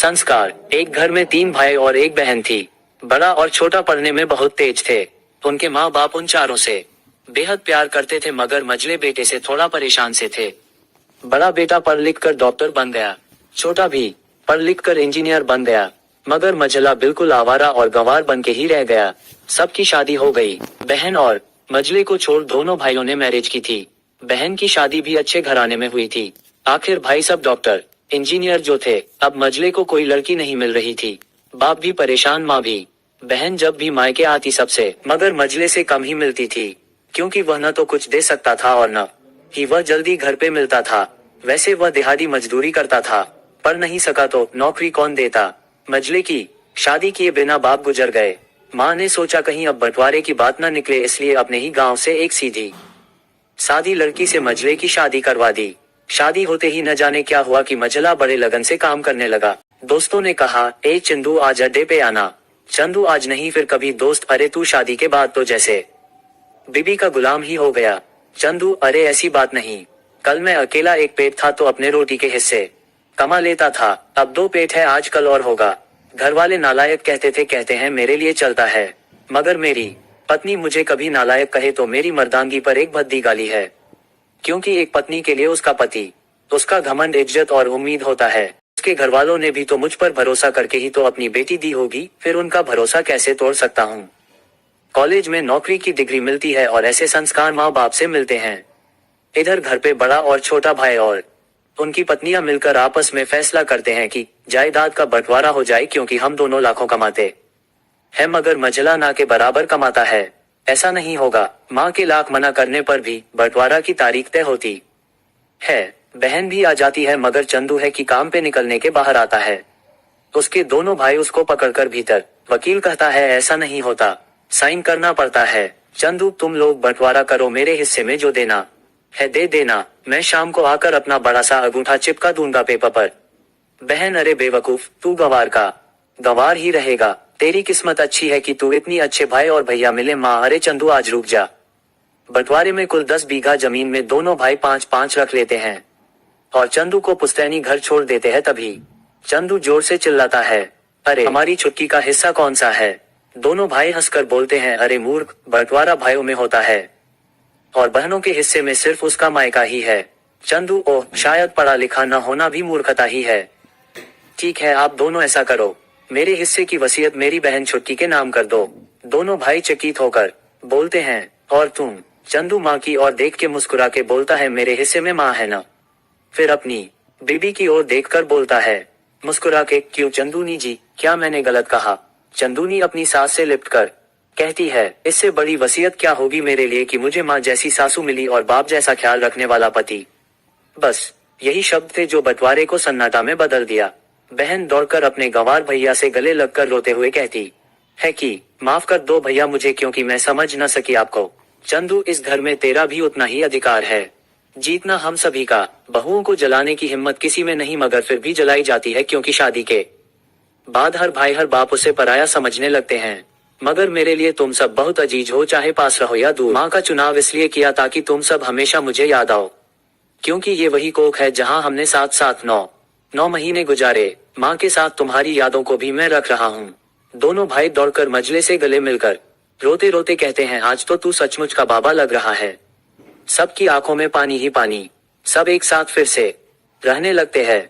संस्कार। एक घर में 3 भाई और एक बहन थी। बड़ा और छोटा पढ़ने में बहुत तेज थे। उनके माँ बाप उन चारों से बेहद प्यार करते थे, मगर मझले बेटे से थोड़ा परेशान से थे। बड़ा बेटा पढ़ लिख कर डॉक्टर बन गया, छोटा भी पढ़ लिख कर इंजीनियर बन गया, मगर मझला बिल्कुल आवारा और गंवार बन के ही रह गया। सबकी शादी हो गई। बहन और मझले को छोड़ दोनों भाइयों ने मैरिज की थी। बहन की शादी भी अच्छे घराने में हुई थी। आखिर भाई सब डॉक्टर इंजीनियर जो थे। अब मझले को कोई लड़की नहीं मिल रही थी। बाप भी परेशान, माँ भी। बहन जब भी मायके आती सबसे, मगर मझले से कम ही मिलती थी, क्योंकि वह न तो कुछ दे सकता था और न ही वह जल्दी घर पे मिलता था। वैसे वह दिहाड़ी मजदूरी करता था, पढ़ नहीं सका तो नौकरी कौन देता। मझले की शादी किए बिना बाप गुजर गए। माँ ने सोचा कहीं अब बंटवारे की बात न निकले, इसलिए अपने ही गांव से एक सीधी सादी लड़की से मझले की शादी करवा दी। शादी होते ही न जाने क्या हुआ कि मझला बड़े लगन से काम करने लगा। दोस्तों ने कहा, ए चंदू आज अड्डे पे आना। चंदू आज नहीं फिर कभी दोस्त, अरे तू शादी के बाद तो जैसे बीबी का गुलाम ही हो गया। चंदू, अरे ऐसी बात नहीं, कल मैं अकेला एक पेट था तो अपने रोटी के हिस्से कमा लेता था, अब 2 पेट है, आज कल और होगा। घर वाले नालायक कहते हैं मेरे लिए चलता है, मगर मेरी पत्नी मुझे कभी नालायक कहे तो मेरी मर्दानगी पर एक भद्दी गाली है, क्योंकि एक पत्नी के लिए उसका पति, उसका घमंड, इज्जत और उम्मीद होता है। उसके घर वालों ने भी तो मुझ पर भरोसा करके ही तो अपनी बेटी दी होगी, फिर उनका भरोसा कैसे तोड़ सकता हूँ। कॉलेज में नौकरी की डिग्री मिलती है और ऐसे संस्कार माँ बाप से मिलते हैं। इधर घर पे बड़ा और छोटा भाई और उनकी पत्नियां मिलकर आपस में फैसला करते हैं कि जायदाद का बंटवारा हो जाए, क्योंकि हम दोनों लाखों कमाते है मगर मझला ना के बराबर कमाता है। ऐसा नहीं होगा। माँ के लाख मना करने पर भी बंटवारा की तारीख तय होती है। बहन भी आ जाती है, मगर चंदू है कि काम पे निकलने के बाहर आता है। उसके दोनों भाई उसको पकड़कर भीतर वकील कहता है, ऐसा नहीं होता, साइन करना पड़ता है। चंदू, तुम लोग बंटवारा करो, मेरे हिस्से में जो देना है दे देना, मैं शाम को आकर अपना बड़ा सा अंगूठा चिपका दूंगा पेपर पर। बहन, अरे बेवकूफ, तू गंवार का गंवार ही रहेगा। तेरी किस्मत अच्छी है कि तू इतनी अच्छे भाई और भैया मिले। माँ, अरे चंदू आज रुक जा। बंटवारे में कुल 10 बीघा जमीन में दोनों भाई 5-5 रख लेते हैं और चंदू को पुश्तैनी घर छोड़ देते हैं। तभी चंदू जोर से चिल्लाता है, अरे हमारी छुटकी का हिस्सा कौन सा है। दोनों भाई हंसकर बोलते हैं, अरे मूर्ख, बंटवारा भाइयों में होता है और बहनों के हिस्से में सिर्फ उसका मायका ही है। चंदू, ओह, शायद पढ़ा लिखा न होना भी मूर्खता ही है। ठीक है, आप दोनों ऐसा करो, मेरे हिस्से की वसीयत मेरी बहन छुटकी के नाम कर दो। दोनों भाई चकित होकर बोलते हैं, और तुम। चंदू माँ की ओर देख के मुस्कुरा के बोलता है, मेरे हिस्से में माँ है ना। फिर अपनी बीबी की ओर देखकर बोलता है मुस्कुरा के, क्यों चंदूनी जी, क्या मैंने गलत कहा। चंदूनी अपनी सास से लिपट कर कहती है, इससे बड़ी वसीयत क्या होगी मेरे लिए कि मुझे माँ जैसी सासू मिली और बाप जैसा ख्याल रखने वाला पति। बस यही शब्द थे जो बंटवारे को सन्नाटा में बदल दिया। बहन दौड़कर अपने गंवार भैया से गले लगकर रोते हुए कहती है कि माफ कर दो भैया मुझे, क्योंकि मैं समझ न सकी आपको। चंदू, इस घर में तेरा भी उतना ही अधिकार है, जीतना हम सभी का। बहुओं को जलाने की हिम्मत किसी में नहीं, मगर फिर भी जलाई जाती है, क्योंकि शादी के बाद हर भाई हर बाप उसे पराया समझने लगते हैं। मगर मेरे लिए तुम सब बहुत अजीज हो, चाहे पास रहो या दूर। माँ का चुनाव इसलिए किया ताकि तुम सब हमेशा मुझे याद आओ, क्योंकि ये वही कोख है जहाँ हमने साथ साथ 9 महीने गुजारे। माँ के साथ तुम्हारी यादों को भी मैं रख रहा हूँ। दोनों भाई दौड़कर मझले से गले मिलकर रोते रोते कहते हैं, आज तो तू सचमुच का बाबा लग रहा है। सबकी आंखों में पानी ही पानी। सब एक साथ फिर से रहने लगते हैं।